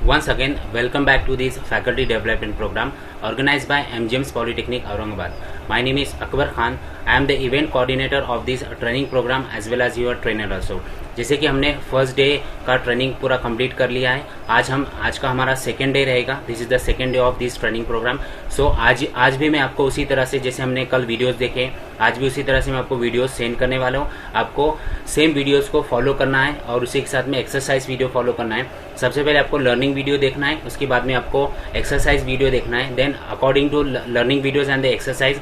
Once again, welcome back to this faculty development program organized by MGM's Polytechnic Aurangabad. My name is Akbar Khan. I am the event coordinator of this training program as well as your trainer also. जैसे कि हमने first day का training पूरा complete कर लिया है, आज का हमारा सेकेंड डे रहेगा. This is the second day of this training program. So आज भी मैं आपको उसी तरह से जैसे हमने कल वीडियोस देखे, आज भी उसी तरह से मैं आपको वीडियोस सेंड करने वाला हूँ. आपको सेम वीडियोस को फॉलो करना है और उसी के साथ में एक्सरसाइज वीडियो फॉलो करना है. सबसे पहले आपको लर्निंग वीडियो देखना है, उसके बाद में आपको एक्सरसाइज वीडियो देखना है. Then according to learning videos and the exercise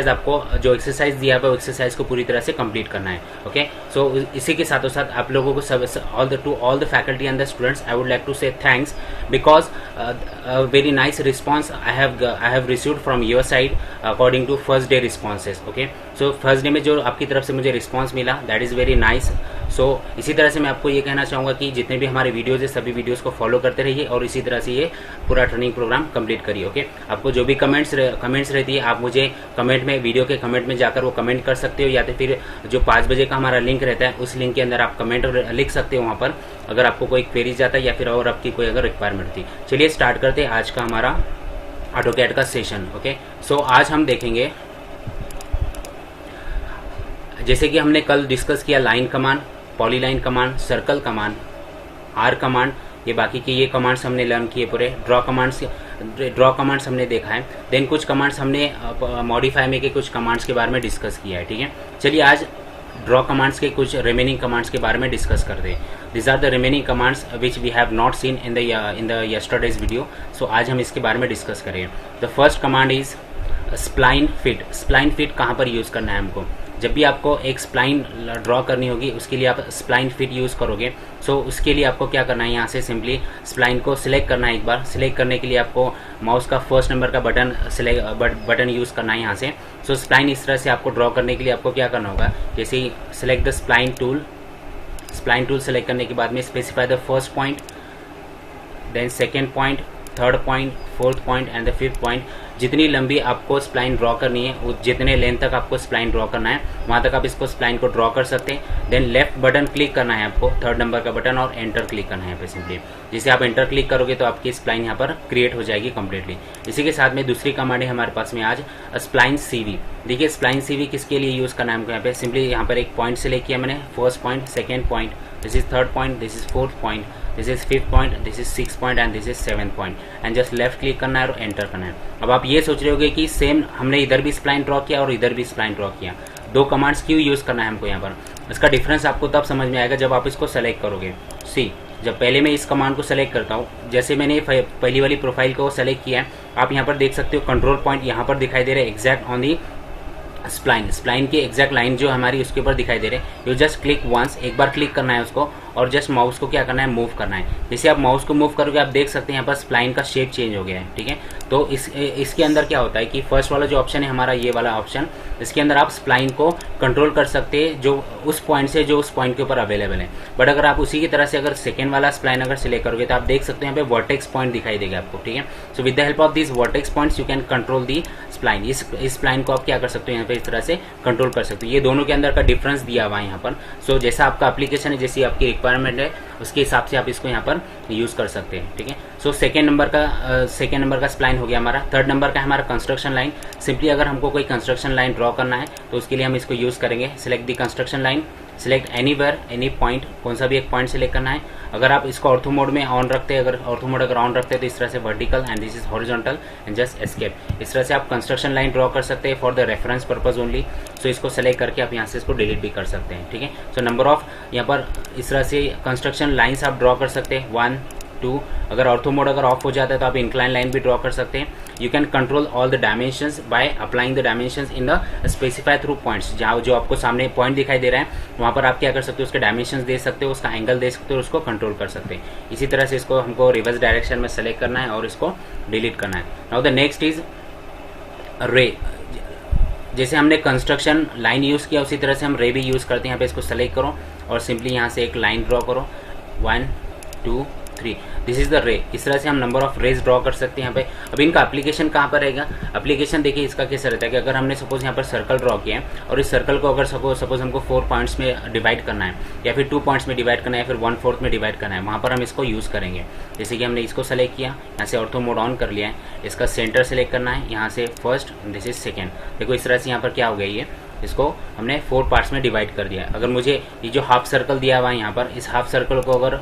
आपको जो एक्सरसाइज दिया है एक्सरसाइज को पूरी तरह से कंप्लीट करना है. ओके, सो इसी के साथों साथ आप लोगों को all the faculty and the students I would like to say thanks because very nice response I have received from your side according to first day responses. Okay, so first day में जो आपकी तरफ से मुझे response मिला that is very nice. So इसी तरह से मैं आपको ये कहना चाहूँगा कि जितने भी हमारे वीडियोज़ है सभी वीडियोज़ को फॉलो करते रहिए और इसी तरह से ये पूरा ट्रेनिंग प्रोग्राम कंप्लीट करिए. ओके, आपको जो भी कमेंट्स रहती है आप मुझे कमेंट में, वीडियो के कमेंट में जाकर वो कमेंट कर सकते हो, या तो फिर जो 5 बजे का हमारा लिंक रहता है उस लिंक के अंदर आप कमेंट लिख सकते हो वहाँ पर, अगर आपको कोई क्वेरी जाता है या फिर और आपकी कोई अगर रिक्वायरमेंट थी. चलिए स्टार्ट करते हैं आज का हमारा ऑटोकैड का सेशन. ओके, सो आज हम देखेंगे जैसे कि हमने कल डिस्कस किया line command, polyline command, circle command, R command, ये बाकी के ये कमांड्स हमने लर्न किए पूरे. ड्रॉ कमांड्स हमने देखा है. देन कुछ कमांड्स हमने मॉडिफाई में के कुछ कमांड्स के बारे में डिस्कस किया है. ठीक है, चलिए आज ड्रॉ कमांड्स के कुछ रिमेनिंग कमांड्स के बारे में डिस्कस करते हैं. This are the remaining commands which we have not seen in the yesterday's video. So आज हम इसके बारे में डिस्कस करेंगे. The first command is spline fit. Spline fit कहाँ पर यूज़ करना है हमको? जब भी आपको एक स्प्लाइन ड्रॉ करनी होगी उसके लिए आप स्प्लाइन फिट यूज़ करोगे. सो उसके लिए आपको क्या करना है, यहाँ से सिंपली स्प्लाइन को सिलेक्ट करना है. एक बार सिलेक्ट करने के लिए आपको माउस का फर्स्ट नंबर का बटन यूज़ करना है यहाँ से. सो स्प्लाइन इस तरह से आपको ड्रॉ करने के लिए आपको क्या करना होगा, जैसे ही select the spline tool select करने के बाद में specify the first point, then second point, third point, fourth point and the fifth point. जितनी लंबी आपको स्प्लाइन ड्रॉ करनी है, जितने लेंथ तक आपको स्प्लाइन ड्रॉ करना है वहाँ तक आप इसको स्प्लाइन को ड्रॉ कर सकते हैं. देन लेफ्ट बटन क्लिक करना है आपको, थर्ड नंबर का बटन, और एंटर क्लिक करना है यहाँ पे सिंपली. जैसे आप एंटर क्लिक करोगे तो आपकी स्प्लाइन यहाँ पर क्रिएट हो जाएगी कम्प्लीटली. इसी के साथ में दूसरी कमांड है हमारे पास में आज स्प्लाइन CV. देखिए स्प्लाइन CV किसके लिए यूज़ करना है हमको, यहाँ पे सिंपली यहाँ पर एक पॉइंट सेलेक्ट किया मैंने, first point, second point, this is third point, this is fourth point, this is fifth point, this is six point and this is seventh point. And just left click करना है और enter करना है. अब आप ये सोच रहे होगे कि सेम हमने इधर भी स्प्लाइन ड्रॉ किया और इधर भी स्प्लाइन ड्रॉ किया, दो कमांड्स क्यों यूज़ करना है हमको यहाँ पर? इसका डिफरेंस आपको तब समझ में आएगा जब आप इसको सेलेक्ट करोगे. सी, जब पहले मैं इस कमांड को सेलेक्ट करता हूँ, जैसे मैंने पहली वाली प्रोफाइल को सेलेक्ट किया है, आप यहाँ पर देख सकते हो कंट्रोल पॉइंट यहाँ पर दिखाई दे रहे हैं एग्जैक्ट ऑन दी स्प्लाइन की एग्जैक्ट लाइन जो हमारी उसके ऊपर दिखाई दे रहे हैं. यू जस्ट क्लिक वंस, एक बार क्लिक करना है उसको और जस्ट माउस को क्या करना है, मूव करना है. जैसे आप माउस को मूव करोगे आप देख सकते हैं यहाँ पर स्प्लाइन का शेप चेंज हो गया है. ठीक है, तो इसके अंदर क्या होता है कि फर्स्ट वाला जो ऑप्शन है हमारा, ये वाला ऑप्शन, इसके अंदर आप स्प्लाइन को कंट्रोल कर सकते हैं जो उस पॉइंट से जो उस पॉइंट के ऊपर अवेलेबल है. बट अगर आप उसी की तरह से अगर सेकेंड वाला स्प्लाइन अगर सिलेक्ट करोगे तो आप देख सकते हैं यहाँ पे वर्टेक्स पॉइंट दिखाई देगा आपको. ठीक है, so with the help of this vertex points you can control the spline. इस स्प्लाइन को आप क्या कर सकते हो, यहाँ पे इस तरह से कंट्रोल कर सकते हो. ये दोनों के अंदर का डिफरेंस दिया हुआ है यहाँ पर. सो जैसा आपका एप्लीकेशन है, जैसी आपकी रिक्वायरमेंट है, उसके हिसाब से आप इसको यहाँ पर यूज़ कर सकते हैं. ठीक है, सो सेकेंड नंबर का स्प्लाइन हो गया हमारा. थर्ड नंबर का है हमारा कंस्ट्रक्शन लाइन. सिंपली अगर हमको कोई कंस्ट्रक्शन लाइन ड्रॉ करना है तो उसके लिए हम इसको यूज़ करेंगे. Select the construction line, select anywhere, any point, कौन सा भी एक पॉइंट सिलेक्ट करना है. अगर आप इसको ऑर्थो मोड में ऑन रखते हैं, अगर ऑर्थो मोड अगर ऑन रखते हैं तो इस तरह से vertical and this is horizontal and just escape. इस तरह से आप कंस्ट्रक्शन लाइन ड्रॉ कर सकते हैं for the reference purpose only. So इसको सेलेक्ट करके आप यहाँ से इसको डिलीट भी कर सकते हैं. ठीक है, सो नंबर ऑफ यहाँ पर इस तरह से कंस्ट्रक्शन लाइन्स आप ड्रॉ कर सकते हैं, 1 2. अगर ऑर्थो मोड अगर ऑफ हो जाता है तो आप इंक्लाइन लाइन भी ड्रॉ कर सकते हैं. You can control all the dimensions by applying the dimensions in the specify through points. जहाँ जो आपको सामने पॉइंट दिखाई दे रहा है वहाँ पर आप क्या कर सकते हो, उसके डायमेंशंस दे सकते हो, उसका एंगल दे सकते हो, उसको कंट्रोल कर सकते हैं. इसी तरह से इसको हमको रिवर्स डायरेक्शन में सेलेक्ट करना है और इसको डिलीट करना है. नाउ द नेक्स्ट इज रे. जैसे हमने कंस्ट्रक्शन लाइन यूज़ किया उसी तरह से हम रे भी यूज़ करते हैं. यहाँ पे इसको सेलेक्ट करो और सिंपली यहाँ से एक लाइन ड्रॉ करो, 1 2 3, दिस इज द रे। इस तरह से हम नंबर ऑफ रेज ड्रॉ कर सकते हैं यहाँ पे। अब इनका एप्लीकेशन कहाँ पर रहेगा? एप्लीकेशन देखिए इसका कैसे रहता है कि अगर हमने सपोज यहाँ पर सर्कल ड्रॉ किया है और इस सर्कल को अगर सपोज हमको 4 पॉइंट्स में डिवाइड करना है या फिर 2 पॉइंट्स में डिवाइड करना है या फिर 1/4 में डिवाइड करना है, वहाँ पर हम इसको यूज़ करेंगे। जैसे कि हमने इसको सेलेक्ट किया, यहाँ से ऑर्थो मोड ऑन कर लिया है, इसका सेंटर सेलेक्ट करना है, यहाँ से फर्स्ट, दिस इज सेकेंड। देखो इस तरह से यहाँ पर क्या हो गया, ये इसको हमने 4 पार्ट्स में डिवाइड कर दिया है। अगर मुझे ये जो हाफ सर्कल दिया हुआ है यहाँ पर, इस हाफ सर्कल को अगर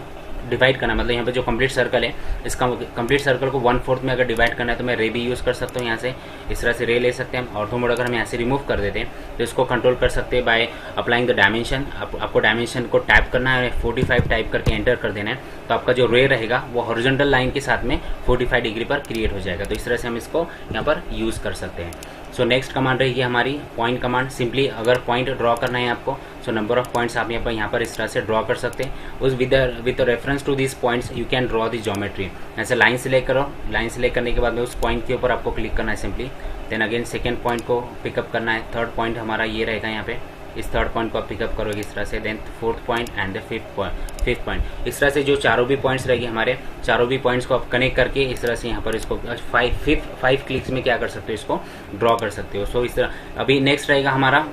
डिवाइड करना, मतलब यहाँ पे जो कंप्लीट सर्कल है, इसका कंप्लीट सर्कल को 1/4 में अगर डिवाइड करना है तो मैं रे भी यूज़ कर सकता हूँ। यहाँ से इस तरह से रे ले सकते हैं हम। ऑर्थो मोड अगर हम यहाँ से रिमूव कर देते हैं तो इसको कंट्रोल कर सकते हैं बाय अप्लाइंग द डायमेंशन। आपको डायमेंशन को टैप करना है, 45 टाइप करके एंटर कर देना है, तो आपका जो रे रहेगा वो हॉरिजॉन्टल लाइन के साथ में 45 डिग्री पर क्रिएट हो जाएगा। तो इस तरह से हम इसको यहाँ पर यूज़ कर सकते हैं। सो नेक्स्ट कमांड रहेगी हमारी पॉइंट कमांड। सिंपली अगर पॉइंट ड्रॉ करना है आपको, सो नंबर ऑफ पॉइंट्स आप यहाँ पर इस तरह से ड्रॉ कर सकते हैं। उस with reference to this points you can draw the geometry. ऐसे लाइन सिलेक्ट करो, लाइन सिलेक्ट करने के बाद में उस पॉइंट के ऊपर आपको क्लिक करना है simply. Then again second point को पिकअप करना है। थर्ड पॉइंट हमारा ये रहेगा यहाँ पे, इस थर्ड पॉइंट को आप पिकअप करोगे इस तरह से। Then fourth point and the fifth point. इस तरह से जो चारों भी पॉइंट्स रहेगी हमारे, चारों भी पॉइंट्स को आप कनेक्ट करके इस तरह से यहाँ पर इसको 5 क्लिक्स में क्या कर सकते हो, इसको ड्रॉ कर सकते हो। सो इस तरह अभी नेक्स्ट रहेगा हमारा,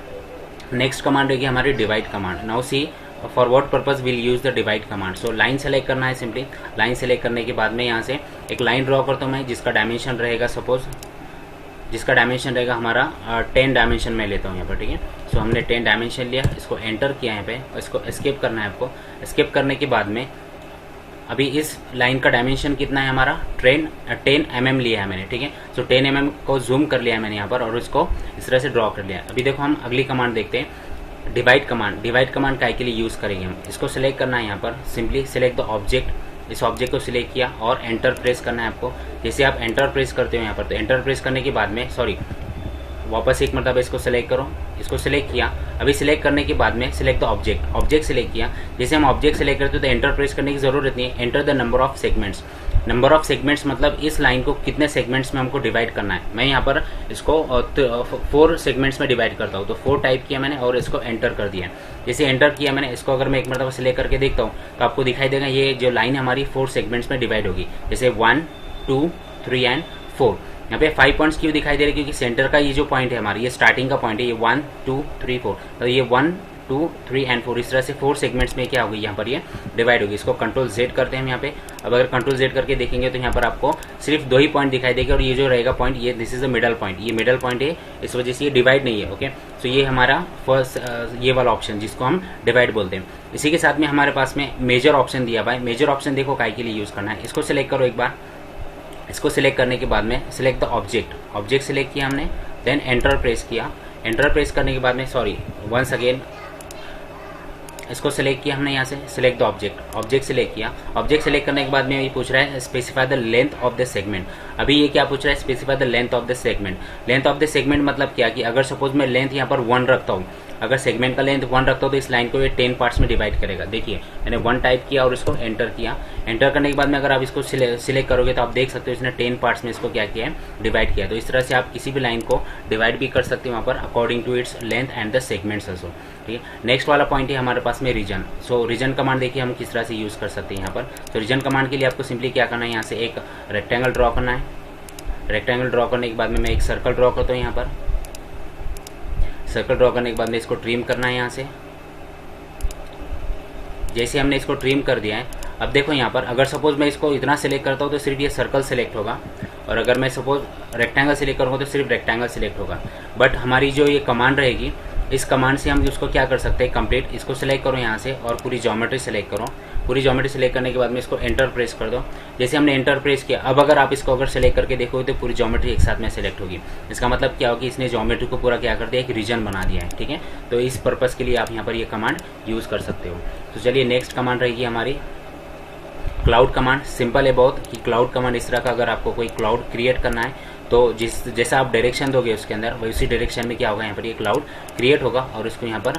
नेक्स्ट कमांड रहेगी हमारी divide command. Now see for what purpose will use the divide command. So line select करना है सिंपली। लाइन सेलेक्ट करने के बाद में यहाँ से एक लाइन ड्रॉ करता हूँ मैं, जिसका डायमेंशन रहेगा सपोज, जिसका डायमेंशन रहेगा हमारा 10 डायमेंशन में लेता हूँ यहाँ पर, ठीक है। सो हमने 10 डायमेंशन लिया, इसको एंटर किया यहाँ पे, इसको एस्केप करना है आपको। एस्केप करने के बाद में अभी इस लाइन का डायमेंशन कितना है हमारा, 10 mm लिया है मैंने, ठीक है। सो 10 mm को जूम कर लिया है मैंने यहाँ पर और इसको इस तरह से ड्रॉ कर लिया है। अभी देखो हम अगली कमांड देखते हैं, डिवाइड कमांड। डिवाइड कमांड काय के लिए यूज़ करेंगे हम, इसको सिलेक्ट करना है यहाँ पर, सिंपली सिलेक्ट द ऑब्जेक्ट। इस ऑब्जेक्ट को सिलेक्ट किया और एंटर प्रेस करना है आपको। जैसे आप एंटर प्रेस करते हो यहाँ पर, तो एंटर प्रेस करने के बाद में वापस एक मतलब इसको सिलेक्ट करो, इसको सिलेक्ट किया। अभी सिलेक्ट करने के बाद में select the object, object select किया। जैसे हम ऑब्जेक्ट सिलेक्ट करते हो तो एंटर प्रेस करने की जरूरत नहीं है। Enter the number of segments. Number of segments मतलब इस लाइन को कितने सेगमेंट्स में हमको डिवाइड करना है। मैं यहाँ पर इसको 4 सेगमेंट्स में डिवाइड करता हूँ, तो 4 टाइप किया मैंने और इसको एंटर कर दिया। जैसे एंटर किया मैंने, इसको अगर मैं एक मतलब सिलेक्ट करके देखता हूँ तो आपको दिखाई देगा ये जो लाइन हमारी 4 सेगमेंट्स में डिवाइड होगी। जैसे 1, 2, 3 एंड 4। यहाँ पे 5 पॉइंट्स क्यों दिखाई दे रहे हैं, क्योंकि सेंटर का ये जो पॉइंट है हमारा, ये स्टार्टिंग का पॉइंट है, ये 1, 2, 3, 4। तो ये 1, 2, 3 एंड 4 इस तरह से 4 सेगमेंट्स में क्या होगी, यहाँ पर ये डिवाइड होगी। इसको कंट्रोल Z करते हैं हम यहाँ पे। अब अगर कंट्रोल Z करके देखेंगे तो यहाँ पर आपको सिर्फ 2 ही पॉइंट दिखाई देगा और ये जो रहेगा पॉइंट, ये this is the middle point, ये मिडल पॉइंट है, इस वजह से ये डिवाइड नहीं है। ओके, तो ये हमारा फर्स्ट ये वाला ऑप्शन जिसको हम डिवाइड बोलते हैं। इसी के साथ में हमारे पास में मेजर ऑप्शन दिया हुआ है। मेजर ऑप्शन देखो काय के लिए यूज करना है, इसको सिलेक्ट करो एक बार। इसको सिलेक्ट करने के बाद में select the object, object select किया हमने, देन एंटर प्रेस किया। एंटर प्रेस करने के बाद में वंस अगेन इसको सिलेक्ट किया हमने यहाँ से, select the object, object select किया। ऑब्जेक्ट सिलेक्ट करने के बाद में ये पूछ रहा है specify the length of the segment. अभी ये क्या पूछ रहा है, specify the length of the segment. Length of the segment मतलब क्या कि अगर सपोज मैं लेंथ यहाँ पर 1 रखता हूँ, अगर सेगमेंट का लेंथ 1 रखता हूँ तो इस लाइन को ये 10 पार्ट्स में डिवाइड करेगा। देखिए मैंने 1 टाइप किया और इसको एंटर किया। एंटर करने के बाद में अगर आप इसको सिलेक्ट करोगे तो आप देख सकते हो इसने 10 पार्ट्स में इसको क्या किया है, डिवाइड किया। तो इस तरह से आप किसी भी लाइन को डिवाइड भी कर सकते हो वहाँ पर according to its length and the segments also, ठीक है। नेक्स्ट वाला पॉइंट है हमारे पास में रीजन। सो रीजन कमांड देखिए हम किस तरह से यूज कर सकते हैं यहाँ पर। तो रीजन कमांड के लिए आपको सिंपली क्या करना है, यहाँ से एक रेक्टेंगल ड्रॉ करना है। रेक्टेंगल ड्रॉ करने के बाद में मैं एक सर्कल ड्रॉ करता हूँ यहाँ पर। सर्कल ड्रॉ करने के बाद में इसको ट्रिम करना है यहाँ से। जैसे हमने इसको ट्रिम कर दिया है, अब देखो यहाँ पर अगर सपोज मैं इसको इतना सिलेक्ट करता हूँ तो सिर्फ ये सर्कल सिलेक्ट होगा, और अगर मैं सपोज रेक्टेंगल सिलेक्ट करूँगा तो सिर्फ रेक्टेंगल सिलेक्ट होगा। बट हमारी जो ये कमांड रहेगी, इस कमांड से हम उसको क्या कर सकते हैं, कंप्लीट। इसको सिलेक्ट करो यहाँ से और पूरी ज्योमेट्री सिलेक्ट करो। पूरी ज्योमेट्री सिलेक्ट करने के बाद में इसको एंटर प्रेस कर दो। जैसे हमने एंटर प्रेस किया, अब अगर आप इसको अगर सिलेक्ट करके देखोगे तो पूरी ज्योमेट्री एक साथ में सिलेक्ट होगी। इसका मतलब क्या होगी, इसने ज्योमेट्री को पूरा क्या कर दिया, एक रीजन बना दिया है, ठीक है। तो इस पर्पज़ के लिए आप यहाँ पर ये कमांड यूज़ कर सकते हो। तो चलिए नेक्स्ट कमांड रहेगी हमारी क्लाउड कमांड। सिंपल है बहुत कि क्लाउड कमांड इस तरह का, अगर आपको कोई क्लाउड क्रिएट करना है तो जैसा आप डायरेक्शन दोगे उसके अंदर, वही उसी डायरेक्शन में क्या होगा, यहाँ पर ये क्लाउड क्रिएट होगा। और इसको यहाँ पर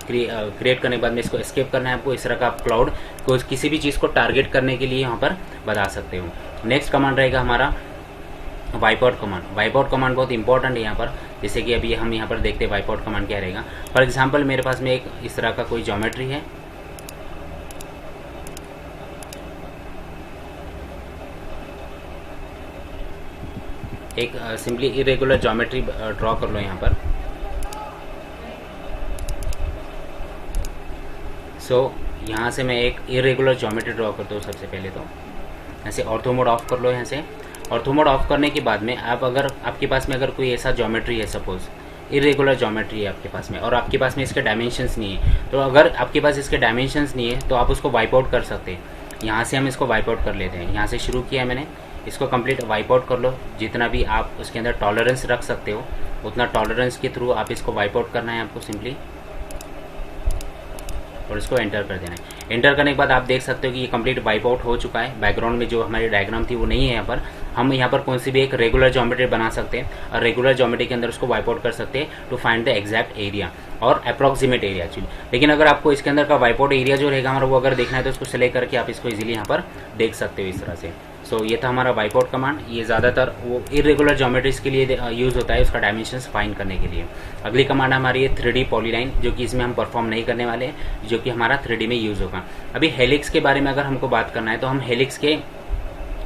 क्रिएट करने के बाद में इसको एस्केप करना है आपको। इस तरह का आप क्लाउड को किसी भी चीज़ को टारगेट करने के लिए यहाँ पर बता सकते हो। नेक्स्ट कमांड रहेगा हमारा wipe out command. Wipe out command बहुत इंपॉर्टेंट है यहाँ पर। जैसे कि अभी हम यहाँ पर देखते हैं वाइप आउट कमांड क्या रहेगा। फॉर एग्जाम्पल मेरे पास में एक इस तरह का कोई ज्योमेट्री है, एक सिंपली इरेगुलर ज्योमेट्री ड्रॉ कर लो यहाँ पर। सो यहाँ से मैं एक इरेगुलर ज्योमेट्री ड्रॉ करता हूँ सबसे पहले। तो ऐसे ऑर्थो मोड ऑफ कर लो। यहाँ से ऑर्थो मोड ऑफ करने के बाद में आप अगर आपके पास में अगर कोई ऐसा ज्योमेट्री है, सपोज इरेगुलर ज्योमेट्री है आपके पास में, और आपके पास में इसके डायमेंशंस नहीं है, तो अगर आपके पास इसके डायमेंशंस नहीं है तो आप उसको वाइप आउट कर सकते हैं। यहाँ से हम इसको वाइप आउट कर लेते हैं। यहाँ से शुरू किया है मैंने, इसको कंप्लीट वाइप आउट कर लो। जितना भी आप उसके अंदर टॉलरेंस रख सकते हो उतना टॉलरेंस के थ्रू आप इसको वाइप आउट करना है आपको सिंपली, और इसको एंटर कर देना है। एंटर करने के बाद आप देख सकते हो कि ये कंप्लीट वाइप आउट हो चुका है। बैकग्राउंड में जो हमारी डायग्राम थी वो नहीं है यहाँ पर। हम यहाँ पर कौन सी भी एक रेगुलर ज्योमेट्री बना सकते हैं और रेगुलर ज्योमेट्री के अंदर उसको वाइप आउट कर सकते हैं to find the exact area और अप्रॉक्सीमेट एरिया एक्चुअली। लेकिन अगर आपको इसके अंदर का वाइप आउट एरिया जो रहेगा हमारा वो अगर देखना है तो उसको सिलेक्ट करके आप इसको इजीली यहाँ पर देख सकते हो इस तरह से। सो ये था हमारा वाइप आउट कमांड। ये ज़्यादातर वो इरेगुलर ज्योमेट्रीज के लिए यूज़ होता है, उसका डायमेंशंस फाइंड करने के लिए। अगली कमांड हमारी है 3D पॉलीलाइन, जो कि इसमें हम परफॉर्म नहीं करने वाले हैं, जो कि हमारा 3D में यूज़ होगा। अभी हेलिक्स के बारे में अगर हमको बात करना है तो हम हेलिक्स के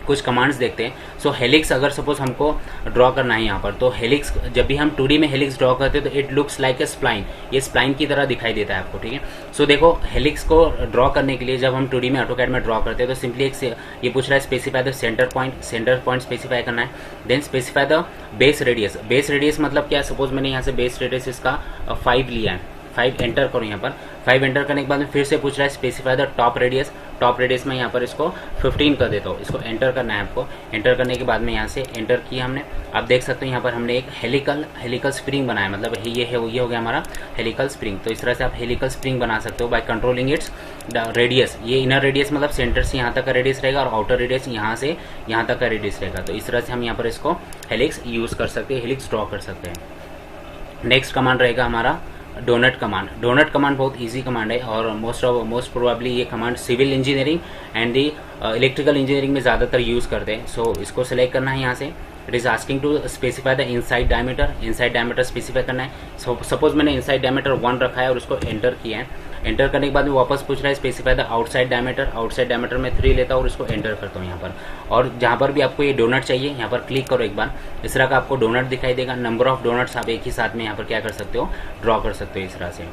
कुछ कमांड्स देखते हैं। सो हेलिक्स अगर सपोज हमको ड्रॉ करना है यहाँ पर, तो हेलिक्स जब भी हम 2D में हेलिक्स ड्रॉ करते हैं तो it looks like a spline, ये स्प्लाइन की तरह दिखाई देता है आपको, ठीक है। सो देखो हेलिक्स को ड्रॉ करने के लिए जब हम 2D में ऑटोकैड में ड्रॉ करते हैं तो सिंपली एक ये पूछ रहा है specify the centre point specify करना है। Then specify the base radius. Base radius मतलब क्या, सपोज मैंने यहाँ से बेस रेडियस इसका 5 लिया है, 5 एंटर करो यहाँ पर। 5 एंटर करने के बाद में फिर से पूछ रहा है specify the top radius. Top radius में यहाँ पर इसको 15 कर देता हूँ। इसको एंटर करना है आपको। एंटर करने के बाद में यहाँ से एंटर किया हमने। आप देख सकते हो यहाँ पर हमने एक हेलिकल स्प्रिंग बनाया, मतलब ये हो गया हमारा हेलिकल स्प्रिंग। तो इस तरह से आप हेलिकल स्प्रिंग बना सकते हो बाय कंट्रोलिंग इट्स रेडियस। ये इनर रेडियस मतलब सेंटर से यहाँ तक का रेडियस रहेगा और आउटर रेडियस यहाँ से यहाँ तक का रेडियस रहेगा। तो इस तरह से हम यहाँ पर इसको हेलिक्स यूज़ कर सकते हैं, हेलिक्स ड्रॉ कर सकते हैं। नेक्स्ट कमांड रहेगा हमारा डोनट कमांड। डोनट कमांड बहुत इजी कमांड है और मोस्ट प्रोबेबली ये command civil engineering and the electrical engineering में ज़्यादातर यूज़ करते हैं। सो इसको सिलेक्ट करना है यहाँ से। It is asking to specify the inside diameter. Inside diameter specify करना है। सपोज मैंने इनसाइड डायमीटर 1 रखा है और उसको एंटर किया है। एंटर करने के बाद में वापस पूछ रहा है specify the outside diameter. Outside diameter में 3 लेता हूँ और इसको एंटर करता हूँ यहाँ पर। और जहाँ पर भी आपको ये डोनट चाहिए यहाँ पर क्लिक करो एक बार, इस तरह का आपको डोनट दिखाई देगा। नंबर ऑफ डोनट्स आप एक ही साथ में यहाँ पर क्या कर सकते हो, ड्रॉ कर सकते हो इस तरह से।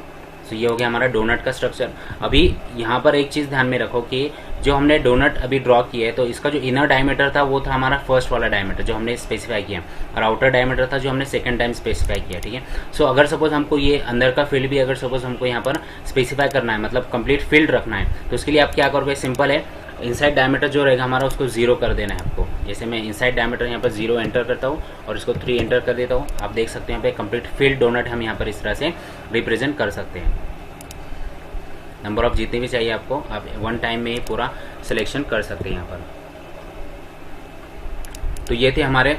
तो ये हो गया हमारा डोनट का स्ट्रक्चर। अभी यहाँ पर एक चीज़ ध्यान में रखो कि जो हमने डोनट अभी ड्रॉ किया है तो इसका जो इनर डायमीटर था वो था हमारा फर्स्ट वाला डायमीटर जो हमने स्पेसिफाई किया, और आउटर डायमीटर था जो हमने सेकंड टाइम स्पेसिफाई किया, ठीक है। सो अगर सपोज हमको ये अंदर का फील्ड भी अगर सपोज हमको यहाँ पर स्पेसिफाई करना है, मतलब कंप्लीट फील्ड रखना है, तो उसके लिए आप क्या करोगे, सिंपल है, इनसाइड डायमीटर जो रहेगा हमारा उसको 0 कर देना है आपको। जैसे मैं इनसाइड डायमीटर यहाँ पर 0 एंटर करता हूँ और इसको 3 एंटर कर देता हूँ। आप देख सकते हैं यहाँ पे कंप्लीट फील्ड डोनट हम यहाँ पर इस तरह से रिप्रेजेंट कर सकते हैं। नंबर ऑफ जितने भी चाहिए आपको आप 1 टाइम में ही पूरा सिलेक्शन कर सकते हैं यहाँ पर। तो ये थे हमारे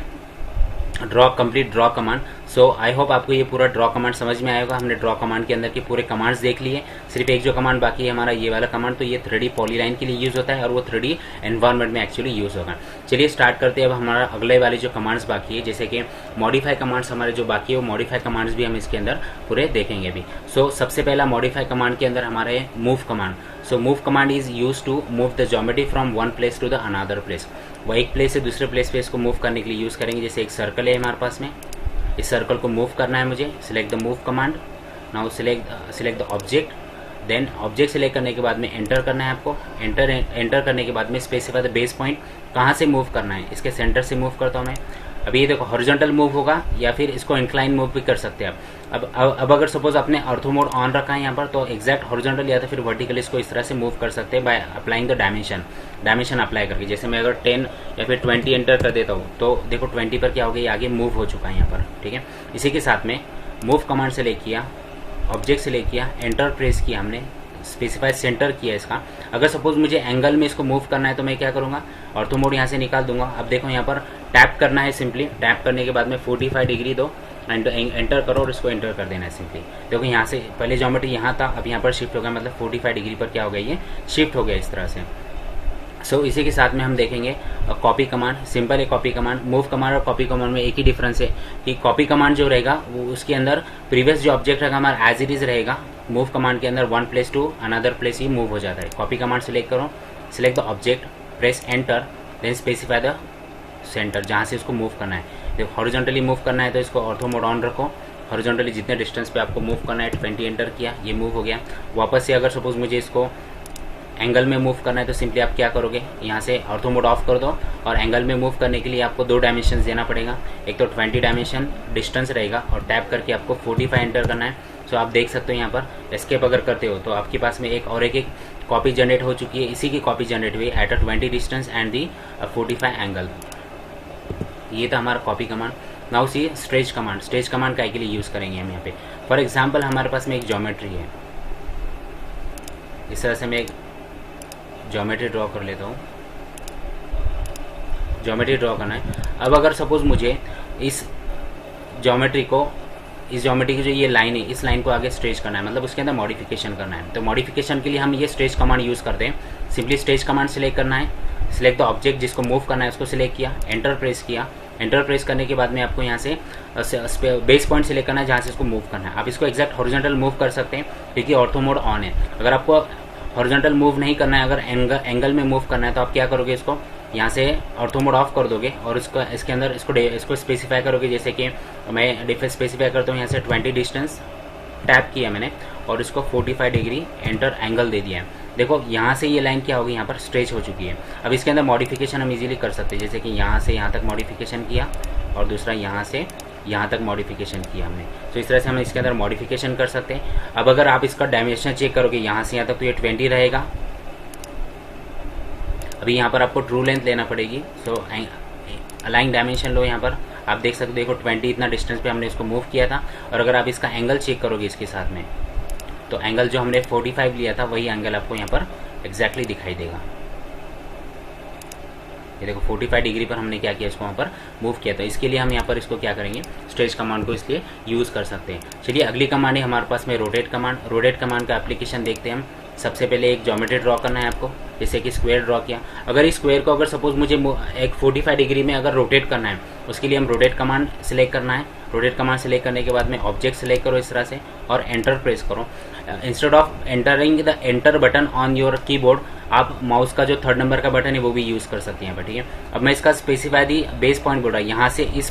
complete draw command. So I hope आपको ये पूरा ड्रॉ कमांड समझ में आएगा। हमने ड्रॉ कमांड के अंदर के पूरे कमांड्स देख लिए। सिर्फ एक जो कमांड बाकी है हमारा ये वाला कमांड, तो ये 3D पॉलीलाइन के लिए यूज होता है और वो 3D एनवायरनमेंट में एक्चुअली यूज होगा। चलिए स्टार्ट करते हैं अब हमारा अगले वाले जो कमांड्स बाकी है, जैसे कि मॉडिफाई कमांड्स हमारे जो बाकी है वो मॉडिफाई कमांड्स भी हम इसके अंदर पूरे देखेंगे अभी। सो सबसे पहला मॉडिफाई कमांड के अंदर हमारे move command. So move command is use to move the geometry from one place to the another place. वो एक प्लेस से दूसरे प्लेस पे इसको मूव करने के लिए यूज करेंगे। जैसे एक सर्कल है हमारे पास में, इस सर्कल को मूव करना है मुझे। Select the move command. Now select the object. Then object select करने के बाद में एंटर करना है आपको। एंटर करने के बाद में स्पेसिफाई द बेस पॉइंट, कहाँ से मूव करना है, इसके सेंटर से मूव करता हूँ मैं। अभी ये देखो हॉरिजॉन्टल मूव होगा या फिर इसको इंक्लाइन मूव भी कर सकते हैं आप। अब अगर सपोज आपने ऑर्थो मोड ऑन रखा है यहाँ पर, तो एग्जैक्ट हॉरिजॉन्टल या तो फिर वर्टिकल इसको इस तरह से मूव कर सकते हैं by applying the dimension apply करके। जैसे मैं अगर 10 या फिर 20 एंटर कर देता हूँ तो देखो 20 पर क्या हो गया, ये आगे मूव हो चुका है यहाँ पर, ठीक है। इसी के साथ में मूव कमांड से ले किया, ऑब्जेक्ट से ले किया, एंटर प्रेस किया हमने, स्पेसिफाई सेंटर किया इसका। अगर सपोज मुझे एंगल में इसको मूव करना है तो मैं क्या करूंगा, ऑर्थो मोड यहाँ से निकाल दूंगा। अब देखो यहाँ पर टैप करना है, सिंपली टैप करने के बाद में 45 डिग्री दो एंड एंटर करो और इसको एंटर कर देना है सिंपली। देखो यहाँ से पहले ज्योमेट्री यहाँ था, अब यहाँ पर शिफ्ट हो गया, मतलब 45 डिग्री पर क्या हो गया, ये शिफ्ट हो गया इस तरह से। सो इसी के साथ में हम देखेंगे कॉपी कमांड। सिंपल है कॉपी कमांड। मूव कमांड और कॉपी कमांड में एक ही डिफरेंस है कि कॉपी कमांड जो रहेगा वो उसके अंदर प्रीवियस जो ऑब्जेक्ट रहेगा हमारा एज इट इज रहेगा। मूव कमांड के अंदर one place to another place ही मूव हो जाता है। कॉपी कमांड सिलेक्ट करो, select the object, press enter, then specify the centre, जहाँ से इसको मूव करना है। देखो हॉरिजॉन्टली मूव करना है तो इसको ऑर्थो मोड ऑन रखो, हॉरिजॉन्टली जितने डिस्टेंस पे आपको मूव करना है 20 एंटर किया, ये मूव हो गया। वापस से अगर सपोज मुझे इसको एंगल में मूव करना है तो सिंपली आप क्या करोगे, यहाँ से ऑर्थो मोड ऑफ कर दो, और एंगल में मूव करने के लिए आपको 2 डायमेंशन देना पड़ेगा। एक तो 20 डायमेंशन डिस्टेंस रहेगा और टैप करके आपको 45 एंटर करना है। सो आप देख सकते हो यहाँ पर एस्केप अगर करते हो तो आपके पास में एक कॉपी जनरेट हो चुकी है, इसी की कॉपी जनरेट हुई at a 20 distance and the 45 angle. ये था हमारा copy command. Now see stretch command. Stretch command काय के लिए यूज़ करेंगे हम यहाँ पे। फॉर एग्जाम्पल हमारे पास में एक ज्योमेट्री है, इस तरह से मैं एक ज्योमेट्री ड्रॉ कर लेता हूँ। ज्योमेट्री ड्रॉ करना है। अब अगर सपोज मुझे इस ज्योमेट्री की जो ये लाइन है, इस लाइन को आगे स्ट्रेच करना है, मतलब उसके अंदर मॉडिफिकेशन करना है। तो मॉडिफिकेशन के लिए हम ये स्ट्रेच कमांड यूज़ करते हैं। सिंपली स्ट्रेच कमांड सेलेक्ट करना है, सिलेक्ट द ऑब्जेक्ट जिसको मूव करना है उसको सिलेक्ट किया, एंटर प्रेस किया। एंटर प्रेस करने के बाद में आपको यहाँ से बेस पॉइंट सिलेक्ट करना है जहाँ से इसको मूव करना है। आप इसको एक्जैक्ट हॉरिजॉन्टल मूव कर सकते हैं क्योंकि ऑर्थो मोड ऑन है। अगर आपको हॉरिजॉन्टल मूव नहीं करना है, अगर एंगल में मूव करना है तो आप क्या करोगे, इसको यहाँ से ऑर्थो मोड ऑफ कर दोगे और इसके अंदर इसको स्पेसिफाई करोगे। जैसे कि मैं डिफरेंस स्पेसिफाई करता हूँ, यहाँ से 20 डिस्टेंस टैप किया मैंने और इसको 45 डिग्री एंटर एंगल दे दिया है। देखो यहाँ से ये लाइन क्या होगी, यहाँ पर स्ट्रेच हो चुकी है। अब इसके अंदर मॉडिफिकेशन हम इजीली कर सकते हैं, जैसे कि यहाँ से यहाँ तक मॉडिफिकेशन किया और दूसरा यहाँ से यहाँ तक मॉडिफिकेशन किया हमने। तो इस तरह से हम इसके अंदर मॉडिफिकेशन कर सकते हैं। अब अगर आप इसका डायमेंशन चेक करोगे यहाँ से यहाँ तक तो ये 20 रहेगा। अभी यहाँ पर आपको ट्रू लेंथ लेना पड़ेगी। सो अलाइन डायमेंशन लो, यहाँ पर आप देख सकते हो, देखो 20 इतना डिस्टेंस पे हमने इसको मूव किया था। और अगर आप इसका एंगल चेक करोगे इसके साथ में, तो एंगल जो हमने 45 लिया था वही एंगल आपको यहाँ पर एग्जैक्टली दिखाई देगा। ये देखो 45 डिग्री पर हमने क्या किया, इसको वहाँ पर मूव किया। तो इसके लिए हम यहाँ पर इसको क्या करेंगे, स्ट्रेच कमांड को इसलिए यूज़ कर सकते हैं। चलिए अगली कमांड है हमारे पास में रोटेट कमांड। रोटेट कमांड का एप्लीकेशन देखते हैं हम। सबसे पहले एक ज्योमेट्री ड्रॉ करना है आपको, जैसे कि स्क्वायर ड्रॉ किया। अगर इस स्क्वायर को अगर सपोज मुझे एक 45 डिग्री में अगर रोटेट करना है, उसके लिए हम रोटेट कमांड सेलेक्ट करना है। रोटेट कमांड सेलेक्ट करने के बाद में ऑब्जेक्ट सेलेक्ट करो इस तरह से और एंटर प्रेस करो। Instead of entering the enter button on your keyboard, आप माउस का जो 3rd नंबर का बटन है वो भी यूज़ कर सकते हैं। ठीक है, अब मैं इसका स्पेसिफाई दी बेस पॉइंट बोल रहा है, यहाँ से इस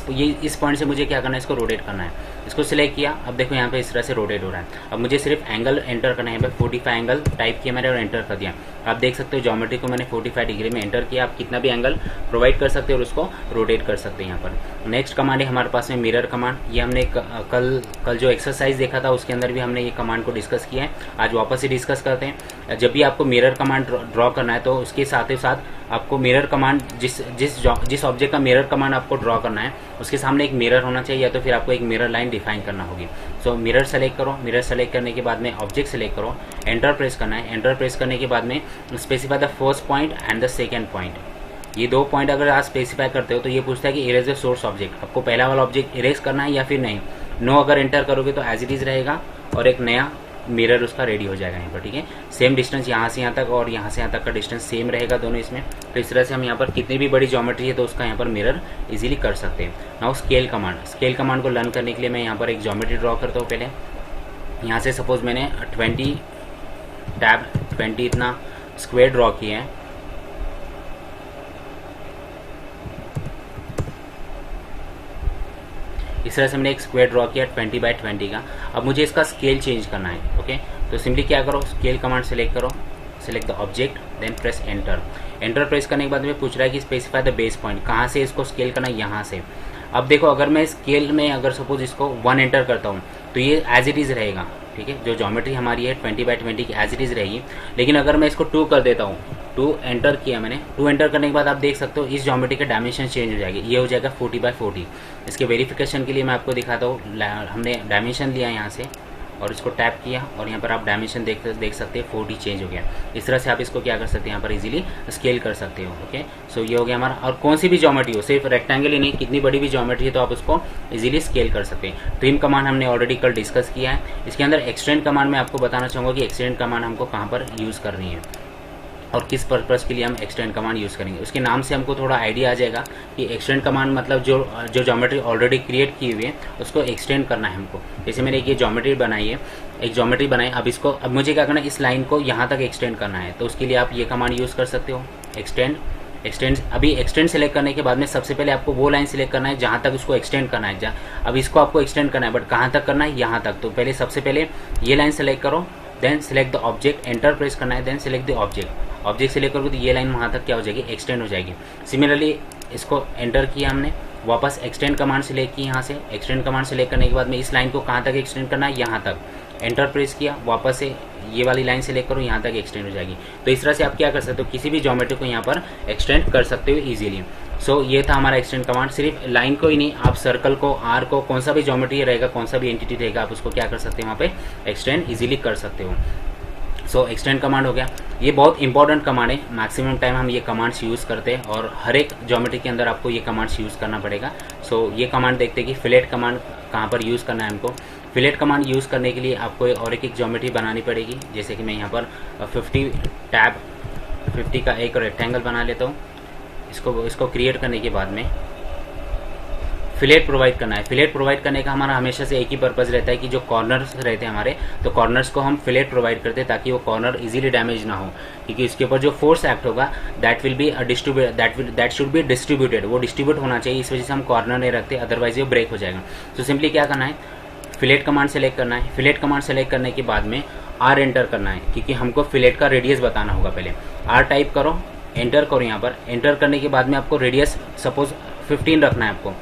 पॉइंट से मुझे क्या करना है, इसको रोटेट करना है। इसको सिलेक्ट किया, अब देखो यहाँ पे इस तरह से रोटेट हो रहा है। अब मुझे सिर्फ एंगल एंटर करना है, यहाँ पे 45 एंगल टाइप किया मैंने और एंटर कर दिया। आप देख सकते हो ज्योमेट्री को मैंने 45 डिग्री में एंटर किया। आप कितना भी एंगल प्रोवाइड कर सकते हो और उसको रोटेट कर सकते हैं यहाँ पर। नेक्स्ट कमांड है हमारे पास में मिरर कमांड। ये हमने कल जो एक्सरसाइज देखा था उसके अंदर भी हमने ये कमांड को डिस्कस किया है, आज वापस से डिस्कस करते हैं। जब भी आपको मिरर कमांड ड्रॉ करना है तो उसके साथ ही साथ आपको मिरर कमांड जिस ऑब्जेक्ट का मिरर कमांड आपको ड्रॉ करना है उसके सामने एक मिरर होना चाहिए, या तो फिर आपको एक मिरर लाइन डिफाइन करना होगी। सो मिरर सेलेक्ट करो। मिरर सेलेक्ट करने के बाद में ऑब्जेक्ट सेलेक्ट करो, एंटर प्रेस करना है। एंटर प्रेस करने के बाद में specify the first point and the second point. ये 2 पॉइंट अगर आप स्पेसिफाई करते हो तो ये पूछता है कि इरेज द सोर्स ऑब्जेक्ट, आपको पहला वाला ऑब्जेक्ट इरेज करना है या फिर नहीं। नो अगर एंटर करोगे तो एज इट इज रहेगा और एक नया मिरर उसका रेडी हो जाएगा यहाँ पर। ठीक है, सेम डिस्टेंस यहाँ से यहाँ तक और यहाँ से यहाँ तक का डिस्टेंस सेम रहेगा दोनों इसमें। तो इस तरह से हम यहाँ पर कितनी भी बड़ी ज्योमेट्री है तो उसका यहाँ पर मिरर इजीली कर सकते हैं। Now scale command. Scale command को लर्न करने के लिए मैं यहाँ पर एक ज्योमेट्री ड्रॉ करता हूँ। पहले यहाँ से सपोज मैंने 20 इतना स्क्वायर ड्रॉ किया है। इस तरह से मैंने एक स्क्वायर ड्रॉ किया 20 बाय 20 का। अब मुझे इसका स्केल चेंज करना है। ओके, तो सिंपली क्या करो, स्केल कमांड सेलेक्ट करो, select the object, then press enter. Enter press करने के बाद में पूछ रहा है कि स्पेसिफाई द बेस पॉइंट, कहाँ से इसको स्केल करना है, यहाँ से। अब देखो अगर मैं स्केल में अगर सपोज इसको 1 एंटर करता हूँ तो ये एज इट इज़ रहेगा। ठीक है, जो ज्योमेट्री हमारी है 20 बाय 20 की एज इट इज़ रहेगी। लेकिन अगर मैं इसको 2 कर देता हूँ, 2 एंटर किया मैंने, 2 एंटर करने के बाद आप देख सकते हो इस ज्योमेट्री का डायमेंशन चेंज हो जाएगी। ये हो जाएगा 40 बाय 40। इसके वेरिफिकेशन के लिए मैं आपको दिखाता हूँ। हमने डायमेंशन लिया यहाँ से और इसको टैप किया और यहाँ पर आप डायमेंशन देख सकते हैं 40 चेंज हो गया। इस तरह से आप इसको क्या कर सकते हैं, यहाँ पर इजीली स्केल कर सकते हो। ओके, सो ये हो गया हमारा। और कौन सी भी ज्योमेट्री हो, सिर्फ रेक्टेंगल ही नहीं, कितनी बड़ी भी ज्योमेट्री है तो आप उसको इजीली स्केल कर सकते हैं। ट्रिम कमांड हमने ऑलरेडी कल डिस्कस किया है। इसके अंदर एक्सटेंड कमांड में आपको बताना चाहूँगा कि एक्सटेंड कमांड हमको कहाँ पर यूज़ करनी है और किस पर्पज़ के लिए हम एक्सटेंड कमांड यूज़ करेंगे। उसके नाम से हमको थोड़ा आइडिया आ जाएगा कि एक्सटेंड कमांड मतलब जो ज्योमेट्री ऑलरेडी क्रिएट की हुई है उसको एक्सटेंड करना है हमको। जैसे मैंने ये ज्योमेट्री बनाई है, एक ज्योमेट्री बनाई, अब मुझे क्या करना है, इस लाइन को यहाँ तक एक्सटेंड करना है। तो उसके लिए आप ये कमांड यूज़ कर सकते हो, एक्सटेंड एक्सटेंड, अभी एक्सटेंड सेलेक्ट करने के बाद में सबसे पहले आपको वो लाइन सेलेक्ट करना है जहाँ तक उसको एक्सटेंड करना है। अब इसको आपको एक्सटेंड करना है, बट कहाँ तक करना है, यहाँ तक। तो पहले सबसे पहले ये लाइन सेलेक्ट करो, then select the object, enter press करना है, then select the object. Object select करोगे तो ये लाइन वहाँ तक क्या हो जाएगी, एक्सटेंड हो जाएगी। सिमिलरली इसको एंटर किया हमने, वापस एक्सटेंड कमांड सेलेक्ट की, यहाँ से एक्सटेंड कमांड सेलेक्ट करने के बाद में इस लाइन को कहाँ तक एक्सटेंड करना है, यहाँ तक। एंटर प्रेस किया, वापस से ये वाली लाइन सेलेक्ट करो, यहाँ तक एक्सटेंड हो जाएगी। तो इस तरह से आप क्या कर सकते हो, किसी भी ज्योमेट्री को यहाँ पर एक्सटेंड कर सकते हो इजीली। सो ये था हमारा एक्सटेंड कमांड। सिर्फ लाइन को ही नहीं, आप सर्कल को, आर को, कौन सा भी ज्योमेट्री रहेगा, कौन सा भी एंटिटी रहेगा, आप उसको क्या कर सकते हो, वहाँ पे एक्सटेंड इजीली कर सकते हो। सो एक्सटेंड कमांड हो गया। ये बहुत इंपॉर्टेंट कमांड है, मैक्सिमम टाइम हम ये कमांड्स यूज़ करते हैं और हर एक ज्योमेट्री के अंदर आपको ये कमांड्स यूज़ करना पड़ेगा। सो ये कमांड देखते हैं कि फिलेट कमांड कहाँ पर यूज़ करना है हमको। फिलेट कमांड यूज़ करने के लिए आपको और एक ज्योमेट्री बनानी पड़ेगी। जैसे कि मैं यहाँ पर 50 का एक रेक्टेंगल बना लेता हूँ। इसको क्रिएट करने के बाद में फिलेट प्रोवाइड करना है। फिलेट प्रोवाइड करने का हमारा हमेशा से एक ही पर्पज़ रहता है कि जो कॉर्नर्स रहते हैं हमारे, तो कॉर्नर्स को हम फिलेट प्रोवाइड करते हैं ताकि वो कॉर्नर इजीली डैमेज ना हो, क्योंकि इसके ऊपर जो फोर्स एक्ट होगा that will be that should be distributed, वो डिस्ट्रीब्यूट होना चाहिए। इस वजह से हम कॉर्नर नहीं रखते, अदरवाइज ये ब्रेक हो जाएगा। तो सिंपली क्या करना है, फिलेट कमांड सेलेक्ट करना है। फिलेट कमांड सेलेक्ट करने के बाद में आर एंटर करना है, क्योंकि हमको फिलेट का रेडियस बताना होगा। पहले आर टाइप करो, एंटर करो। यहाँ पर एंटर करने के बाद में आपको रेडियस सपोज 15 रखना है आपको।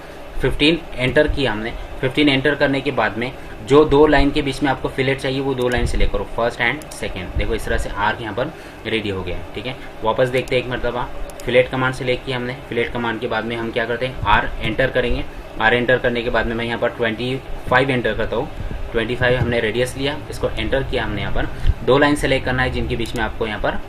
15 एंटर किया हमने। 15 एंटर करने के बाद में जो दो लाइन के बीच में आपको फिलेट चाहिए वो दो लाइन सेलेक्ट करो, फर्स्ट एंड सेकेंड। देखो इस तरह से आर्क यहाँ पर रेडी हो गया है, ठीक है। वापस देखते हैं एक मरतबा। फिलेट कमांड सेलेक्ट किया हमने। फिलेट कमांड के बाद में हम क्या करते हैं, आर एंटर करेंगे। आर एंटर करने के बाद में मैं यहाँ पर 25 एंटर करता हूँ। 25 हमने रेडियस लिया, इसको एंटर किया हमने। यहाँ पर दो लाइन सेलेक्ट करना है जिनके बीच में आपको यहाँ पर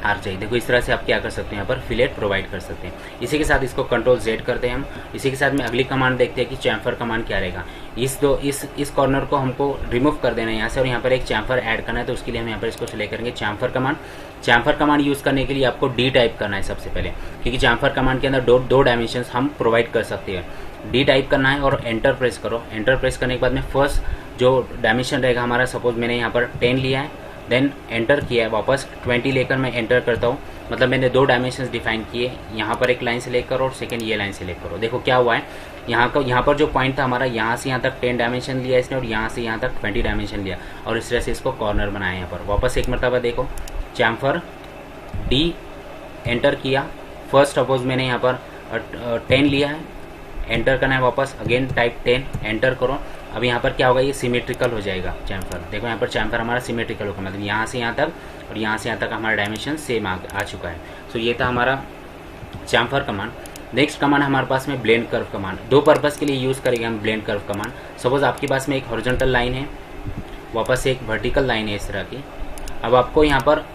आर चाहिए। देखो इस तरह से आप क्या कर सकते हैं, यहाँ पर फिलेट प्रोवाइड कर सकते हैं। इसी के साथ इसको कंट्रोल Z करते हैं हम। इसी के साथ में अगली कमांड देखते हैं कि चैम्फर कमांड क्या रहेगा। इस कॉर्नर को हमको रिमूव कर देना है यहाँ से और यहाँ पर एक चैम्फर ऐड करना है। तो उसके लिए हम यहाँ पर इसको सिलेक्ट करेंगे chamfer command. Chamfer command use करने के लिए आपको D टाइप करना है सबसे पहले, क्योंकि चैम्फर कमांड के अंदर दो डायमेंशन हम प्रोवाइड कर सकते हैं। D टाइप करना है और एंटर प्रेस करो। एंटर प्रेस करने के बाद में फर्स्ट जो डायमेंशन रहेगा हमारा, सपोज मैंने यहाँ पर 10 लिया है, देन एंटर किया है। वापस 20 लेकर मैं एंटर करता हूँ, मतलब मैंने दो डायमेंशंस डिफाइन किए। यहाँ पर एक लाइन सेलेक्ट करो और सेकंड ये लाइन सेलेक्ट करो। देखो क्या हुआ है, यहाँ पर जो पॉइंट था हमारा, यहाँ से यहाँ तक 10 डायमेंशन लिया इसने और यहाँ से यहाँ तक 20 डायमेंशन लिया और इस तरह से इसको कॉर्नर बनाया। यहाँ पर वापस एक मरतबा देखो, चैम्फर D एंटर किया। फर्स्ट सपोज मैंने यहाँ पर 10 लिया है, एंटर करना है। वापस अगेन टाइप 10 एंटर करो। अब यहाँ पर क्या होगा, ये सिमेट्रिकल हो जाएगा चैम्फर। देखो यहाँ पर चैम्फर हमारा सिमेट्रिकल होगा, मतलब यहाँ से यहाँ तक और यहाँ से यहाँ तक हमारा डायमेंशन सेम आ चुका है। सो ये था हमारा चैम्फर कमांड। नेक्स्ट कमांड हमारे पास में ब्लेंड कर्व कमांड। दो पर्पज़ के लिए यूज़ करेंगे हम ब्लेंड कर्व कमांड। सपोज आपके पास में एक हॉरिजॉन्टल लाइन है, वापस से एक वर्टिकल लाइन है इस तरह की। अब आपको यहाँ पर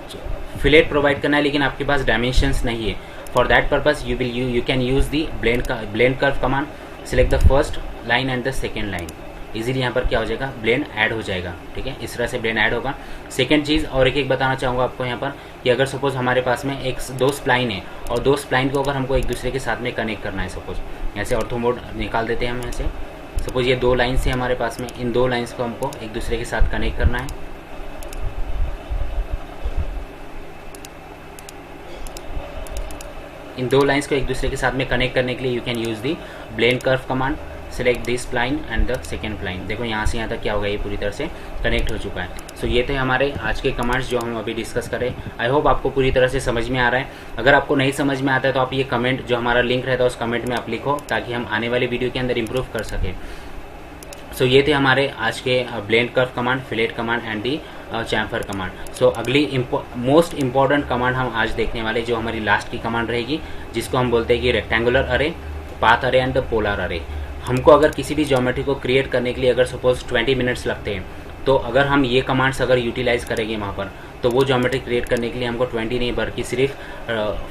फिलेट प्रोवाइड करना है, लेकिन आपके पास डायमेंशंस नहीं है। For that purpose you can use the blend curve command. Select the first line and the second line. Easily यहाँ पर क्या हो जाएगा, ब्लेंड ऐड हो जाएगा, ठीक है। इस तरह से ब्लेंड ऐड होगा। सेकंड चीज़ और एक बताना चाहूँगा आपको यहाँ पर कि अगर सपोज हमारे पास में दो स्प्लाइन है और दो स्प्लाइन को अगर हमको एक दूसरे के साथ में कनेक्ट करना है, सपोज यहाँ से ऑर्थो मोड निकाल देते हैं हम यहाँ से। सपोज ये दो लाइन्स है हमारे पास में, इन दो लाइन्स को हमको एक दूसरे के साथ कनेक्ट करना है। इन दो लाइन्स को एक दूसरे के साथ में कनेक्ट करने के लिए you can use the blend curve command. Select this spline and the second spline. देखो यहाँ से यहाँ तक क्या होगा, ये पूरी तरह से कनेक्ट हो चुका है। सो ये थे हमारे आज के कमांड्स जो हम अभी डिस्कस करें। आई होप आपको पूरी तरह से समझ में आ रहा है। अगर आपको नहीं समझ में आता है तो आप ये कमेंट जो हमारा लिंक रहता है उस कमेंट में आप लिखो, ताकि हम आने वाले वीडियो के अंदर इम्प्रूव कर सकें। सो ये थे हमारे आज के blend curve command, fillet command and the chamfer command. So अगली मोस्ट इंपॉर्टेंट कमांड हम आज देखने वाले, जो हमारी लास्ट की कमांड रहेगी, जिसको हम बोलते हैं कि रेक्टेंगुलर अरे, पाथ अरे एंड द पोलर अरे। हमको अगर किसी भी ज्योमेट्री को क्रिएट करने के लिए अगर सपोज 20 मिनट्स लगते हैं, तो अगर हम ये कमांड्स अगर यूटिलाइज करेंगे वहाँ पर, तो वो ज्योमेट्री क्रिएट करने के लिए हमको 20 नहीं बल्कि सिर्फ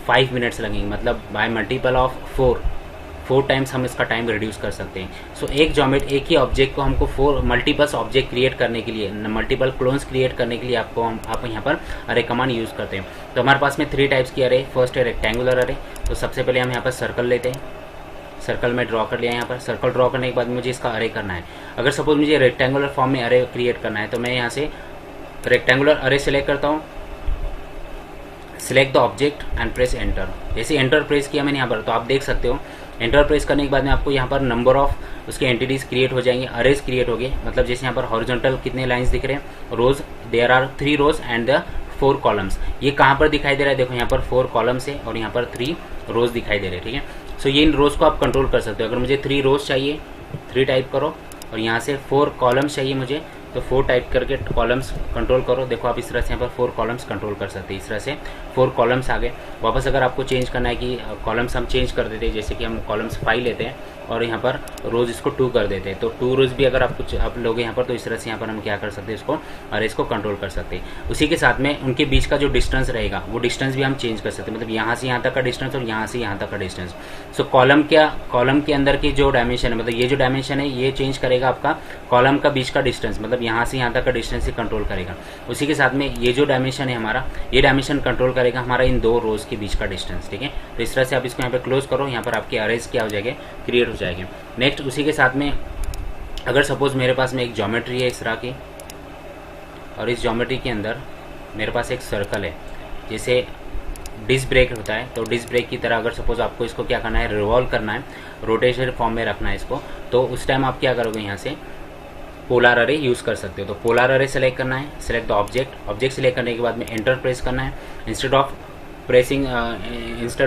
5 मिनट्स लगेंगे। मतलब बाय मल्टीपल ऑफ 4 टाइम्स हम इसका टाइम रिड्यूस कर सकते हैं। सो एक ही ऑब्जेक्ट को हमको 4 मल्टीपल्स ऑब्जेक्ट क्रिएट करने के लिए, मल्टीपल क्लोन्स क्रिएट करने के लिए आप यहाँ पर अरे कमांड यूज़ करते हैं। तो हमारे पास में 3 टाइप्स की अरे। फर्स्ट है रेक्टेंगुलर अरे। तो सबसे पहले हम यहाँ पर सर्कल लेते हैं, सर्कल में ड्रॉ कर लिया। यहाँ पर सर्कल ड्रॉ करने के बाद मुझे इसका अरे करना है। अगर सपोज मुझे रेक्टेंगुलर फॉर्म में अरे क्रिएट करना है, तो मैं यहाँ से रेक्टेंगुलर अरे सेलेक्ट करता हूँ। Select the object and press enter. जैसे एंटर प्रेस किया मैंने यहाँ पर, तो आप देख सकते हो एंटर प्रेस करने के बाद में आपको यहाँ पर नंबर ऑफ उसके एंटिटीज क्रिएट हो जाएंगे, अरेज क्रिएट हो गए। मतलब जैसे यहाँ पर हॉरिजॉन्टल कितने लाइंस दिख रहे हैं, rows, there are 3 rows and the 4 columns. ये कहाँ पर दिखाई दे रहा है, देखो यहाँ पर 4 कॉलम्स है और यहाँ पर 3 रोज दिखाई दे रहे हैं, ठीक है। सो ये इन रोज को आप कंट्रोल कर सकते हो। अगर मुझे 3 रोज चाहिए 3 टाइप करो, और यहाँ से 4 कॉलम्स चाहिए मुझे, तो 4 टाइप करके कॉलम्स कंट्रोल करो। देखो आप इस तरह से यहाँ पर 4 कॉलम्स कंट्रोल कर सकते हैं। इस तरह से 4 कॉलम्स आ गए। वापस अगर आपको चेंज करना है कि कॉलम्स हम चेंज कर देते हैं, जैसे कि हम कॉलम्स 5 लेते हैं और यहाँ पर रोज इसको 2 कर देते हैं, तो 2 रोज भी अगर आप लोगे यहाँ पर, तो इस तरह से यहाँ पर हम क्या कर सकते हैं, इसको और इसको कंट्रोल कर सकते हैं। उसी के साथ में उनके बीच का जो डिस्टेंस रहेगा वो डिस्टेंस भी हम चेंज कर सकते हैं, मतलब यहाँ से यहाँ तक का डिस्टेंस और यहाँ से यहाँ तक का डिस्टेंस। सो कॉलम के अंदर की जो डायमेंशन है, मतलब ये जो डायमेंशन है ये चेंज करेगा आपका कॉलम का बीच का डिस्टेंस, मतलब यहाँ से यहाँ तक का डिस्टेंस ही कंट्रोल करेगा। उसी के साथ में ये जो डायमेंशन है हमारा, ये डायमेंशन कंट्रोल करेगा हमारा इन 2 रोज के बीच का डिस्टेंस, ठीक है। तो इस तरह से आप इसको यहाँ पे क्लोज करो, यहाँ पर आपके अरेज क्या हो जाएंगे, क्रिएट हो जाएंगे। नेक्स्ट उसी के साथ में अगर सपोज मेरे पास में एक ज्योमेट्री है इस तरह की, और इस ज्योमेट्री के अंदर मेरे पास एक सर्कल है, जैसे डिस्क ब्रेक होता है, तो डिस्क ब्रेक की तरह अगर सपोज आपको इसको क्या करना है, रिवॉल्व करना है, रोटेशन फॉर्म में रखना है इसको, तो उस टाइम आप क्या करोगे, यहाँ से पोलर अरे यूज़ कर सकते हो। तो पोलर अरे सेलेक्ट करना है, सेलेक्ट द ऑब्जेक्ट सेलेक्ट करने के बाद में एंटर प्रेस करना है। Instead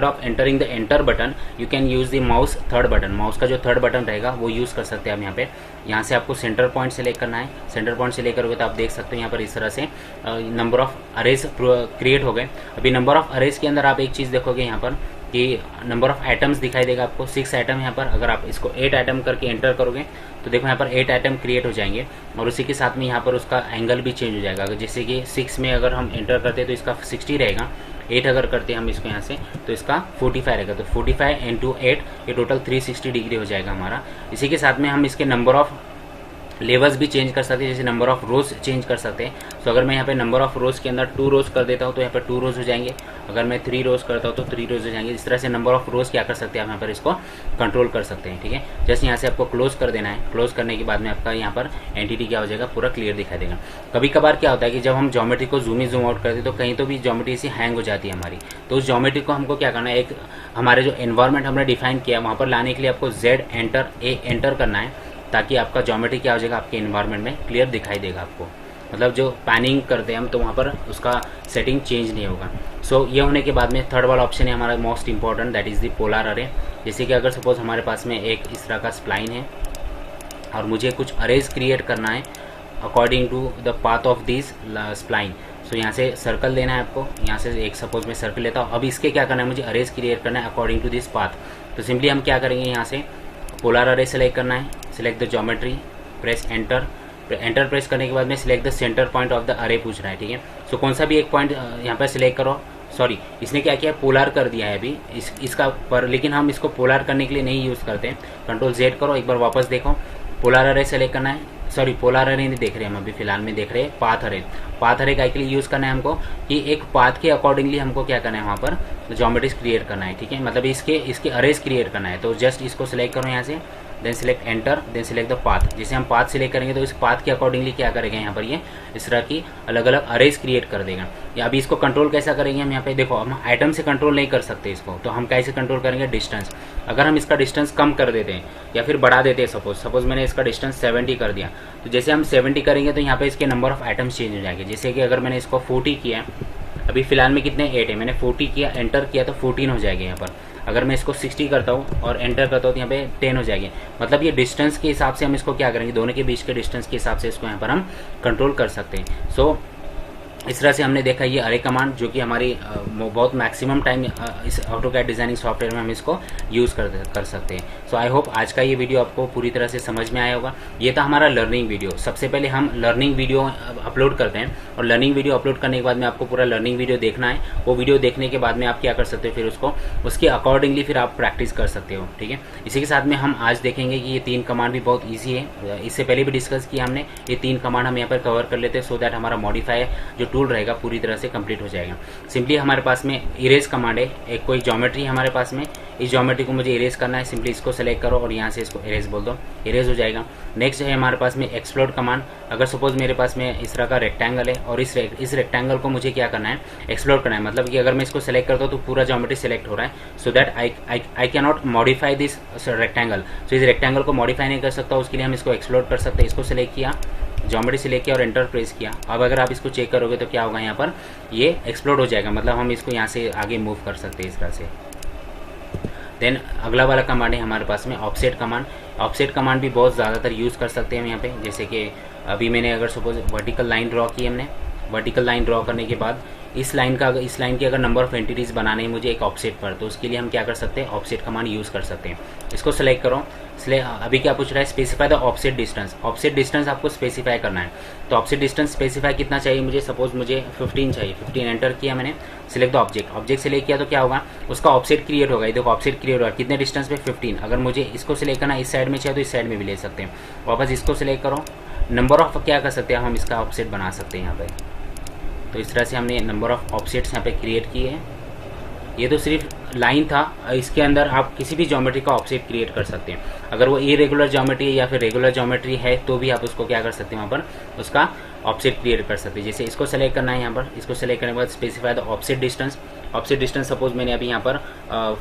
of entering the enter button you can use the mouse third button. Mouse का जो थर्ड बटन रहेगा वो यूज़ कर सकते हैं आप यहाँ पे। यहाँ से आपको सेंटर पॉइंट सेलेक्ट करना है। सेंटर पॉइंट सेलेक्ट करोगे तो आप देख सकते हो यहाँ पर इस तरह से नंबर ऑफ अरेज क्रिएट हो गए। अभी नंबर ऑफ अरेज के अंदर आप एक चीज़ देखोगे यहाँ पर कि नंबर ऑफ आइटम्स दिखाई देगा आपको, 6 आइटम यहाँ पर। अगर आप इसको 8 आइटम करके एंटर करोगे तो देखो यहाँ पर 8 आइटम क्रिएट हो जाएंगे, और उसी के साथ में यहाँ पर उसका एंगल भी चेंज हो जाएगा। अगर जैसे कि 6 में अगर हम एंटर करते हैं तो इसका 60 रहेगा, 8 अगर करते हैं हम इसको यहाँ से तो इसका 45 रहेगा। तो 45 × 8 ये टोटल 360 डिग्री हो जाएगा हमारा। इसी के साथ में हम इसके नंबर ऑफ लेवल्स भी चेंज कर सकते हैं, जैसे नंबर ऑफ रोज चेंज कर सकते हैं। तो अगर मैं यहाँ पे नंबर ऑफ रोज के अंदर 2 रोज कर देता हूँ तो यहाँ पर 2 रोज हो जाएंगे। अगर मैं 3 रोज करता हूँ तो 3 रोज हो जाएंगे। इस तरह से नंबर ऑफ रोज क्या कर सकते हैं आप यहाँ पर इसको कंट्रोल कर सकते हैं, ठीक है। जैसे यहाँ से आपको क्लोज कर देना है। क्लोज करने के बाद में आपका यहाँ पर एंटिटी क्या हो जाएगा, पूरा क्लियर दिखाई देगा। कभी कभार क्या होता है कि जब हम ज्योमेट्री को जूम इन जूम आउट करते हैं तो कहीं तो भी ज्योमेट्री से हैंग हो जाती है हमारी। तो उस ज्योमेट्री को हमको क्या करना है, एक हमारे जो एनवायरमेंट हमने डिफाइन किया वहाँ पर लाने के लिए आपको Z एंटर करना है, ताकि आपका ज्योमेट्री क्या हो जाएगा, आपके एनवायरनमेंट में क्लियर दिखाई देगा आपको। मतलब जो पैनिंग करते हैं हम तो वहाँ पर उसका सेटिंग चेंज नहीं होगा। सो ये होने के बाद में थर्ड वाला ऑप्शन है हमारा most important, that is the polar अरे। जैसे कि अगर सपोज हमारे पास में एक इस तरह का स्प्लाइन है और मुझे कुछ अरेज क्रिएट करना है according to the path of this spline. So यहाँ से सर्कल लेना है आपको। यहाँ से एक सपोज मैं सर्कल लेता हूँ। अब इसके क्या करना है, मुझे अरेज क्रिएट करना है अकॉर्डिंग टू दिस पाथ। तो सिंपली हम क्या करेंगे, यहाँ से पोलर अरे सेलेक्ट करना है, select the geometry, press enter press करने के बाद में select the centre point of the अरे पूछ रहा है, ठीक है। सो कौन सा भी एक पॉइंट यहाँ पर सिलेक्ट करो। सॉरी, इसने क्या किया, पोलर कर दिया है अभी इसका पर, लेकिन हम इसको पोलर करने के लिए नहीं यूज़ करते। कंट्रोल Z करो, एक बार वापस देखो, पोलर अरे सेलेक्ट करना है। सॉरी, पोलर अरे नहीं देख रहे हम अभी फिलहाल में देख रहे हैं पाथ अरे। पाथ अरे का के लिए यूज़ करना है हमको कि एक पाथ के अकॉर्डिंगली हमको क्या करना है, वहाँ पर ज्योमेट्रीज क्रिएट करना है, ठीक है। मतलब इसके अरेज क्रिएट करना है। तो जस्ट इसको सिलेक्ट करो यहाँ से, then select enter, then select the path. जैसे हम पाथ सिलेक्ट करेंगे तो इस पाथ के अकॉर्डिंगली क्या करेंगे, यहाँ पर ये इस तरह की अलग अलग अरेज क्रिएट कर देगा। या अभी इसको कंट्रोल कैसा करेंगे हम, यहाँ पे देखो हम आइटम से कंट्रोल नहीं कर सकते इसको, तो हम कैसे कंट्रोल करेंगे, डिस्टेंस। अगर हम इसका डिस्टेंस कम कर देते हैं या फिर बढ़ा देते हैं, सपोज मैंने इसका डिस्टेंस 70 कर दिया, तो जैसे हम 70 करेंगे तो यहाँ पे इसके नंबर ऑफ आइटम्स चेंज हो जाएंगे। जैसे कि अगर मैंने इसको 40 किया, अभी फिलहाल में कितने 8 है, मैंने 40 किया, एंटर किया तो 14 हो जाएगा यहाँ पर। अगर मैं इसको 60 करता हूँ और एंटर करता हूँ तो यहाँ पे 10 हो जाएगी। मतलब ये डिस्टेंस के हिसाब से हम इसको क्या करेंगे, दोनों के बीच के डिस्टेंस के हिसाब से इसको यहाँ पर हम कंट्रोल कर सकते हैं। सो इस तरह से हमने देखा ये अरे कमांड, जो कि हमारी बहुत मैक्सिमम टाइम इस ऑटोकैड डिजाइनिंग सॉफ्टवेयर में हम इसको यूज़ कर सकते हैं। सो आई होप आज का ये वीडियो आपको पूरी तरह से समझ में आया होगा। ये था हमारा लर्निंग वीडियो। सबसे पहले हम लर्निंग वीडियो अपलोड करते हैं, और लर्निंग वीडियो अपलोड करने के बाद में आपको पूरा लर्निंग वीडियो देखना है। वो वीडियो देखने के बाद में आप क्या कर सकते हो, फिर उसको उसके अकॉर्डिंगली फिर आप प्रैक्टिस कर सकते हो, ठीक है। इसी के साथ में हम आज देखेंगे कि ये 3 कमांड भी बहुत ईजी है। इससे पहले भी डिस्कस किया हमने, ये 3 कमांड हम यहाँ पर कवर कर लेते हैं, सो दैट हमारा मॉडिफाई जो टूल रहेगा पूरी तरह से कंप्लीट हो जाएगा। सिंपली हमारे पास में इरेज कमांड है, एक कोई ज्योमेट्री हमारे पास में, इस ज्योमेट्री को मुझे इरेज करना है, सिंपली इसको सेलेक्ट करो और यहाँ से इसको इरेज बोल दो, इरेज हो जाएगा। नेक्स्ट है हमारे पास में एक्सप्लोड कमांड। अगर सपोज मेरे पास में इस तरह का रेक्टेंगल है और इस रेक्टेंगल को मुझे क्या करना है, एक्सप्लोड करना है, मतलब कि अगर मैं इसको सेलेक्ट करता हूँ तो पूरा ज्योमेट्री सेलेक्ट हो रहा है, so that I cannot modify this rectangle. So इस रेक्टेंगल को मॉडिफाई नहीं कर सकता, उसके लिए हम इसको एक्सप्लोड कर सकते हैं। इसको सेलेक्ट किया, ज्योमेट्री सेलेक्ट किया और एंटर प्रेस किया। अब अगर आप इसको चेक करोगे तो क्या होगा, यहाँ पर ये एक्सप्लोड हो जाएगा, मतलब हम इसको यहाँ से आगे मूव कर सकते हैं इस तरह से। देन अगला वाला कमांड है हमारे पास में ऑफसेट कमांड। ऑफसेट कमांड भी बहुत ज़्यादातर यूज़ कर सकते हैं हम यहाँ पे, जैसे कि अभी मैंने अगर सपोज वर्टिकल लाइन ड्रॉ की, हमने वर्टिकल लाइन ड्रॉ करने के बाद इस लाइन की अगर नंबर ऑफ एंटिटीज़ बनाने है मुझे एक ऑफसेट पर, तो उसके लिए हम क्या कर सकते हैं, ऑफसेट कमांड यूज़ कर सकते हैं। इसको सेलेक्ट करो। अभी क्या पूछ रहा है, specify the offset distance. Offset distance आपको स्पेसिफाई करना है, तो ऑफसेट डिस्टेंस स्पेसिफाई कितना चाहिए मुझे, सपोज मुझे 15 चाहिए। 15 एंटर किया मैंने, select the object. Object select किया तो क्या होगा, उसका ऑफसेट क्रिएट होगा। ये देखो ऑफसेट क्रिएट होगा, कितने डिस्टेंस पे, 15। अगर मुझे इसको सिलेक्ट करना इस साइड में चाहिए तो इस साइड में भी ले सकते हैं। वापस इसको सिलेक्ट करो, नंबर ऑफ क्या कर सकते हैं हम, इसका ऑफसेट बना सकते हैं यहाँ पे। तो इस तरह से हमने नंबर ऑफ ऑफसेट्स यहाँ पे क्रिएट किए हैं। ये तो सिर्फ लाइन था, इसके अंदर आप किसी भी ज्योमेट्री का ऑफसेट क्रिएट कर सकते हैं। अगर वो इरेगुलर ज्योमेट्री है या फिर रेगुलर ज्योमेट्री है तो भी आप उसको क्या कर सकते हैं, वहाँ पर उसका ऑफसेट क्रिएट कर सकते हैं। जैसे इसको सेलेक्ट करना है, यहाँ पर इसको सेलेक्ट करने के बाद specify the offset distance. Offset distance suppose मैंने अभी यहाँ पर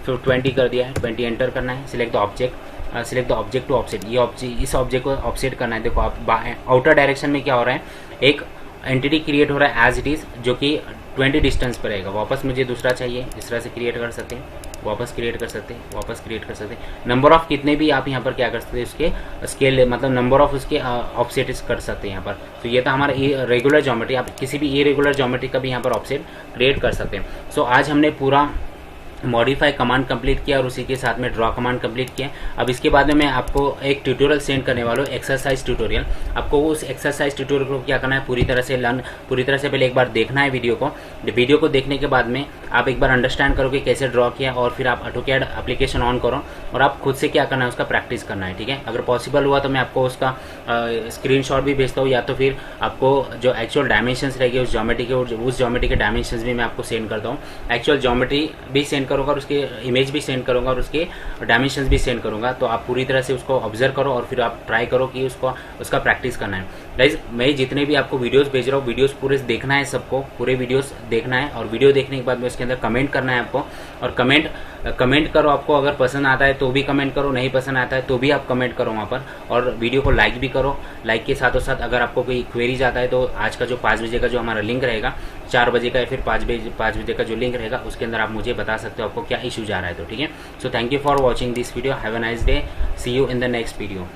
20 कर दिया है, 20 एंटर करना है। Select the object, select the object to offset. ये इस ऑब्जेक्ट को ऑफसेट करना है। देखो आप आउटर डायरेक्शन में क्या हो रहा है, एक एंटिटी क्रिएट हो रहा है एज इट इज, जो कि 20 डिस्टेंस पर रहेगा। वापस मुझे दूसरा चाहिए, इस तरह से क्रिएट कर सकते हैं, वापस क्रिएट कर सकते हैं, वापस क्रिएट कर सकते हैं। नंबर ऑफ कितने भी आप यहाँ पर क्या कर सकते हैं, उसके स्केल मतलब नंबर ऑफ उसके ऑफसेट कर सकते हैं यहाँ पर। तो ये था हमारा रेगुलर ज्योमेट्री। आप किसी भी इरेगुलर ज्योमेट्री का भी यहाँ पर ऑफसेट क्रिएट कर सकते हैं। सो आज हमने पूरा मॉडिफाई कमांड कंप्लीट किया और उसी के साथ में ड्रॉ कमांड कंप्लीट किया। अब इसके बाद में मैं आपको एक ट्यूटोरियल सेंड करने वाला हूँ, एक्सरसाइज ट्यूटोरियल। आपको उस एक्सरसाइज ट्यूटोरियल को क्या करना है, पूरी तरह से पहले एक बार देखना है वीडियो को देखने के बाद में आप एक बार अंडरस्टैंड करोगे कैसे ड्रॉ किया, और फिर आप ऑटोकैड एप्लीकेशन ऑन करो और आप खुद से क्या करना है, उसका प्रैक्टिस करना है। ठीक है, अगर पॉसिबल हुआ तो मैं आपको उसका स्क्रीनशॉट भी भेजता हूँ, या तो फिर आपको जो एक्चुअल डायमेंशंस रहेगी उस ज्योमेट्री के डायमेंशंस भी मैं आपको सेंड करता हूँ। एक्चुअल ज्योमेट्री भी सेंड करूँगा और उसके इमेज भी सेंड करूँगा और उसके डायमेंशंस भी सेंड करूँगा। तो आप पूरी तरह से उसको ऑब्जर्व करो और फिर आप ट्राई करो कि उसका प्रैक्टिस करना है। गाइस, मैं जितने भी आपको वीडियोस भेज रहा हूँ, वीडियोस पूरे देखना है, सबको पूरे वीडियोस देखना है, और वीडियो देखने के बाद में उसके अंदर कमेंट करना है आपको। और कमेंट करो, आपको अगर पसंद आता है तो भी कमेंट करो, नहीं पसंद आता है तो भी आप कमेंट करो वहाँ पर। और वीडियो को लाइक भी करो। लाइक के साथ अगर आपको कोई क्वेरीज आता है तो आज का जो 5 बजे का जो हमारा लिंक रहेगा, 4 बजे का या फिर 5 बजे का जो लिंक रहेगा, उसके अंदर आप मुझे बता सकते हो आपको क्या इशू जा रहा है। तो ठीक है, so thank you for watching this video. Have a nice day, see you in the next video.